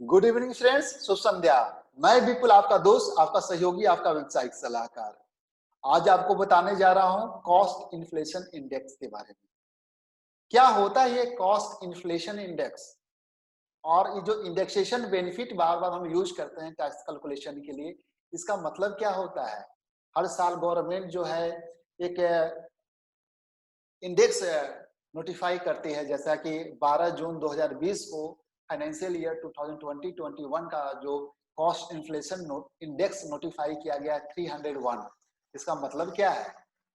Good evening friends, शुभ संध्या। मैं विपुल, आपका दोस्त, आपका सहयोगी, आपका व्यावसायिक सलाहकार। आज आपको बताने जा रहा हूं कॉस्ट इन्फ्लेशन इंडेक्स के बारे में। क्या होता है ये कॉस्ट इन्फ्लेशन इंडेक्स? और ये जो इंडेक्सेशन बेनिफिट बार बार हम यूज करते हैं टैक्स कैलकुलेशन के लिए, इसका मतलब क्या होता है? हर साल गवर्नमेंट जो है एक इंडेक्स नोटिफाई करती है, जैसा कि 12 जून 2020 को फाइनेंशियल ईयर 2020-21 का जो कॉस्ट इन्फ्लेशन इंडेक्स नोटिफाई किया गया 301। इसका मतलब क्या है,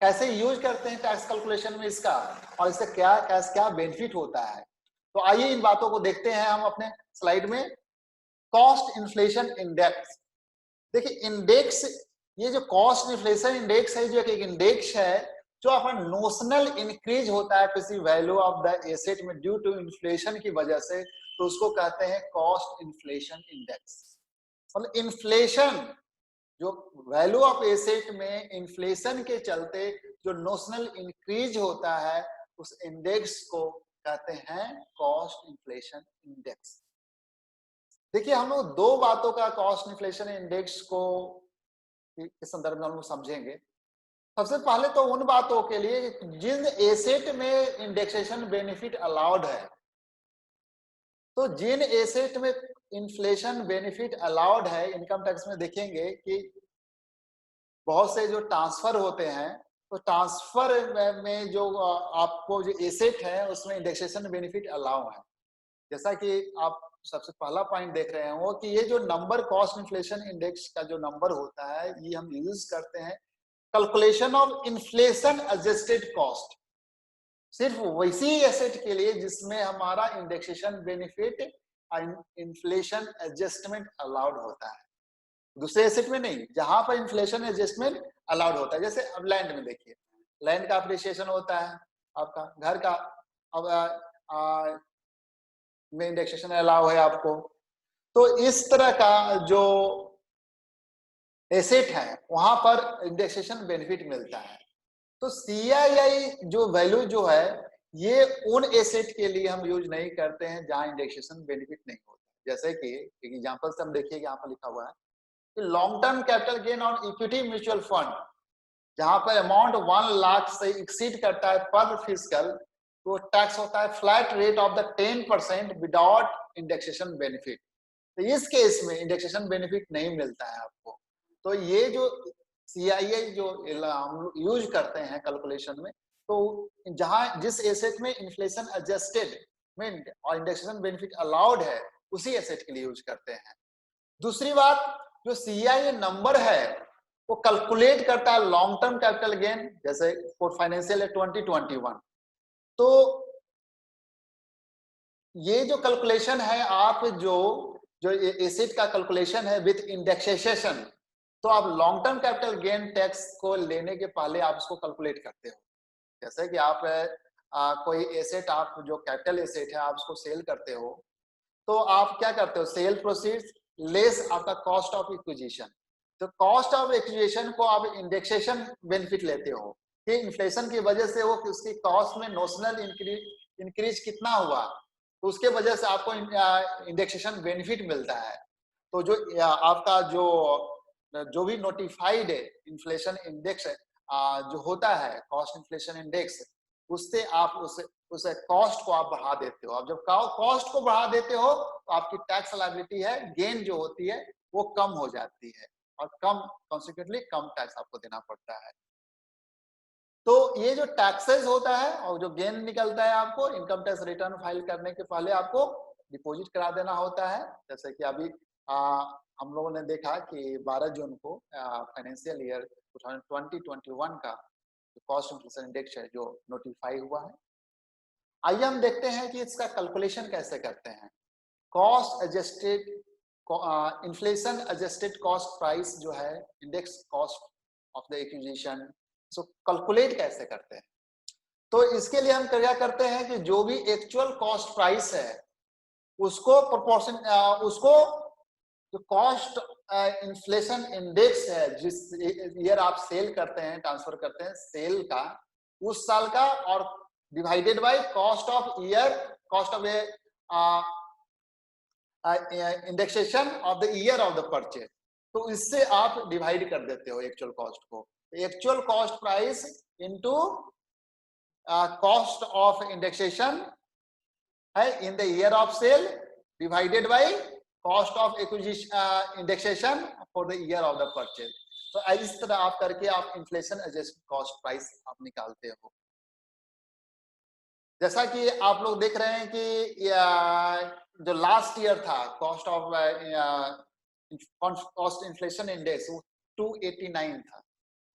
कैसे यूज करते हैं टैक्स कैलकुलेशन में इसका, और इससे क्या क्या बेनिफिट होता है। तो आइए इन बातों को देखते हैं हम अपने स्लाइड में। कॉस्ट इन्फ्लेशन इंडेक्स, देखिए इंडेक्स, ये जो कॉस्ट इन्फ्लेशन इंडेक्स है, जो एक इंडेक्स है जो अपना नोशनल इंक्रीज होता है किसी वैल्यू ऑफ द एसेट में ड्यू टू इन्फ्लेशन की वजह से, तो उसको कहते हैं कॉस्ट इन्फ्लेशन इंडेक्स। मतलब इन्फ्लेशन, जो वैल्यू ऑफ एसेट में इन्फ्लेशन के चलते जो नोशनल इंक्रीज होता है, उस इंडेक्स को कहते हैं कॉस्ट इन्फ्लेशन इंडेक्स। देखिए, हम लोग दो बातों का कॉस्ट इन्फ्लेशन इंडेक्स को के संदर्भ में हम लोग समझेंगे। सबसे पहले तो उन बातों के लिए जिन एसेट में इंडेक्सेशन बेनिफिट अलाउड है, तो जिन एसेट में इन्फ्लेशन बेनिफिट अलाउड है, इनकम टैक्स में देखेंगे कि बहुत से जो ट्रांसफर होते हैं, तो ट्रांसफर में जो आपको जो एसेट है उसमें इंडेक्सेशन बेनिफिट अलाउ है। जैसा कि आप सबसे पहला पॉइंट देख रहे हो कि ये जो नंबर कॉस्ट इन्फ्लेशन इंडेक्स का जो नंबर होता है, ये हम यूज करते हैं calculation of inflation adjusted cost, सिर्फ वैसी एसेट के लिए जिसमें हमारा indexation benefit inflation adjustment allowed होता है। दूसरे एसेट में नहीं, जहां पर इन्फ्लेशन एडजस्टमेंट अलाउड होता है। जैसे अब लैंड में देखिए, लैंड का अप्रिसिएशन होता है, आपका घर का अब में इंडेक्सेशन अलाउ है आपको। तो इस तरह का जो एसेट है वहां पर इंडेक्सेशन बेनिफिट मिलता है। तो सीआईआई जो वैल्यू जो है, ये उन एसेट के लिए हम यूज नहीं करते हैं जहां इंडेक्सेशन बेनिफिट नहीं होता। जैसे कि एक एग्जांपल से हम देखिए, यहाँ पर लिखा हुआ है कि long term capital gain on equity mutual fund, जहां पर अमाउंट 1 लाख से एक्सीड करता है पर फिजिकल, तो टैक्स होता है flat rate of the 10% without indexation benefit. तो इस केस में इंडेक्सेशन बेनिफिट नहीं मिलता है आपको। तो ये जो सीआईआई जो हम यूज करते हैं कैलकुलेशन में, तो जहां जिस एसेट में इन्फ्लेशन एडजस्टेड में और इंडेक्सेशन बेनिफिट अलाउड है, उसी एसेट के लिए यूज करते हैं। दूसरी बात, जो सीआईआई नंबर है वो कैलकुलेट करता है लॉन्ग टर्म कैपिटल गेन, जैसे फॉर फाइनेंशियल ईयर 2021। तो ये जो कैलकुलेशन है, आप जो जो एसेट का कैलकुलेशन है विद इंडेक्सेशन, तो आप long term capital gain tax को लेने के पहले आप इसको कैलकुलेट करते हो। जैसे कि आप कोई एसेट, आप जो कैपिटल एसेट है आप उसको सेल करते हो, तो आप क्या करते हो, सेल प्रोसीड्स लेस आपका कॉस्ट ऑफ एक्विजिशन। तो कॉस्ट ऑफ एक्विजिशन को आप इंडेक्सेशन बेनिफिट लेते हो कि इन्फ्लेशन की वजह से वो उसकी कॉस्ट में नोशनल इंक्रीज कितना हुआ, तो उसके वजह से आपको इंडेक्सेशन बेनिफिट मिलता है। तो जो आपका जो जो भी नोटिफाइड इन्फ्लेशन इंडेक्स जो होता है कॉस्ट इन्फ्लेशन इंडेक्स, उससे आप उस कॉस्ट को आप बढ़ा देते हो। अब जब कॉस्ट को बढ़ा देते हो तो आपकी टैक्स लायबिलिटी है, गेन जो होती है वो कम हो जाती है, और कम कॉन्सिक्वेंटली कम टैक्स आपको देना पड़ता है। तो ये जो टैक्सेस होता है और जो गेन निकलता है, आपको इनकम टैक्स रिटर्न फाइल करने के पहले आपको डिपॉजिट करा देना होता है। जैसे कि अभी हम लोगों ने देखा कि 12 जून को फाइनेंशियल ईयर 2020-21 का कॉस्ट इन्फ्लेशन इंडेक्स है जो नोटिफाई हुआ है। आइए हम देखते हैं कि इसका कैलकुलेशन कैसे करते हैं। Cost adjusted inflation adjusted cost price जो है, index cost of the acquisition, so calculate कैसे करते हैं। तो इसके लिए हम क्या करते हैं कि जो भी एक्चुअल कॉस्ट प्राइस है उसको प्रोपोर्शन, उसको जो कॉस्ट इन्फ्लेशन इंडेक्स है जिस ईयर आप सेल करते हैं, ट्रांसफर करते हैं सेल का, उस साल का, और divided by cost of year, cost of indexation of the year of the purchase, तो इससे आप डिवाइड कर देते हो एक्चुअल कॉस्ट को। Actual cost price into cost of indexation है in the year of sale divided by cost of acquisition indexation for the year of the purchase. तो इस तरह आप करके आप इन्फ्लेशन एडजस्ट कॉस्ट प्राइस आप निकालते हो। जैसा कि आप लोग देख रहे हैं कि जो लास्ट ईयर था cost of cost inflation index 289 था,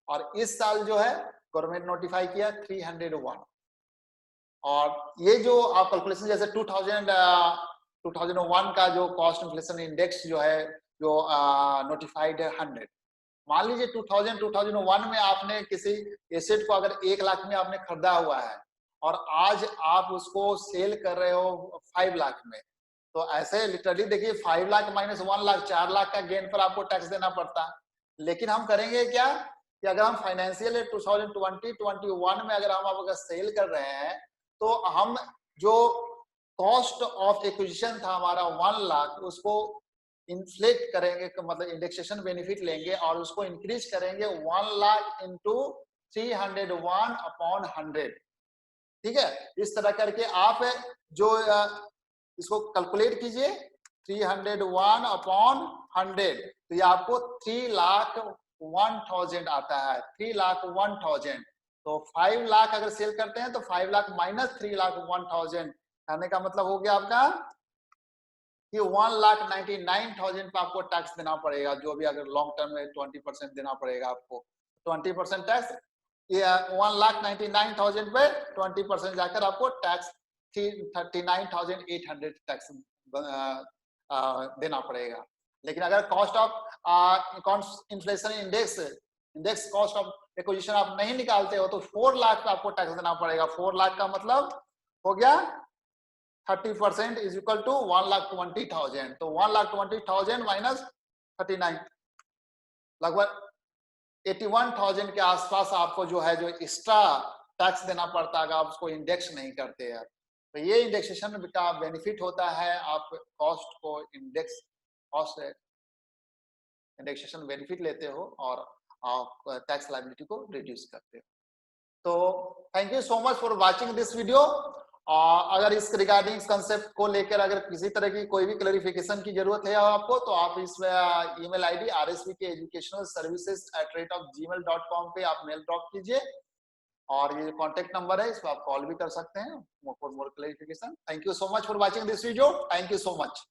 और इस साल जो है गवर्नमेंट नोटिफाई किया 301। और ये जो आप कैलकुलेशन जैसे 2001 का जो कॉस्ट इन्फ्लेशन इंडेक्स जो है जो नोटिफाइड है 100। मान लीजिए 2001 में आपने किसी एसेट को अगर 1 लाख में आपने खरीदा हुआ है और आज आप उसको सेल कर रहे हो 5 लाख में, तो ऐसे लिटरली देखिए 5 लाख माइनस 1 लाख 4 लाख का गेन पर आपको टैक्स देना पड़ता है। लेकिन हम करेंगे क्या कि अगर हम फाइनेंशियल 2020-21 में अगर हम अगर सेल कर रहे हैं तो हम जो कॉस्ट ऑफ एक्विजिशन था हमारा 1 लाख, उसको इन्फ्लेट करेंगे, मतलब इंडेक्सेशन बेनिफिट लेंगे और उसको इंक्रीज करेंगे 1 लाख इंटू 301 अपॉन 100। ठीक है, इस तरह करके आप जो इसको कैलकुलेट कीजिए 301 अपॉन 100, तो ये आपको 3,01,000 आता है, 3,01,000। तो 5 लाख अगर सेल करते हैं तो 5 लाख माइनस 3,01,000 कहने का मतलब हो गया आपका कि 1,99,000 पे आपको टैक्स देना पड़ेगा। जो भी अगर लॉन्ग टर्म में 20% देना पड़ेगा आपको, 20% टैक्स, 1,99,000 पे 20% जाकर आपको टैक्स 39,800 टैक्स देना पड़ेगा। लेकिन अगर cost of inflation index cost of acquisition आप नहीं निकालते हो तो 4 लाख पे आपको टैक्स देना पड़ेगा। 4 लाख का मतलब हो गया 30% इज इक्वल टू 1,20,000। तो 1,20,000 माइनस 39, लगभग 81,000 के आसपास आपको जो है जो एक्स्ट्रा टैक्स देना पड़ता है आप उसको इंडेक्स नहीं करते हैं। तो ये इंडेक्सेशन का बेनिफिट होता है, आप कॉस्ट को इंडेक्स कॉस्ट इंडेक्सेशन बेनिफिट लेते हो और आप टैक्स लायबिलिटी को रिड्यूस करते हो। तो thank you so much for watching this video. अगर इस रिगार्डिंग कंसेप्ट को लेकर अगर किसी तरह की कोई भी क्लैरिफिकेशन की जरूरत है आपको, तो आप इस email ID rsvk educational services @gmail.com पे आप मेल ड्रॉप कीजिए, और ये कॉन्टेक्ट नंबर है, इस पर आप कॉल भी कर सकते हैं for more clarification. Thank you so much for watching this video. Thank you so much.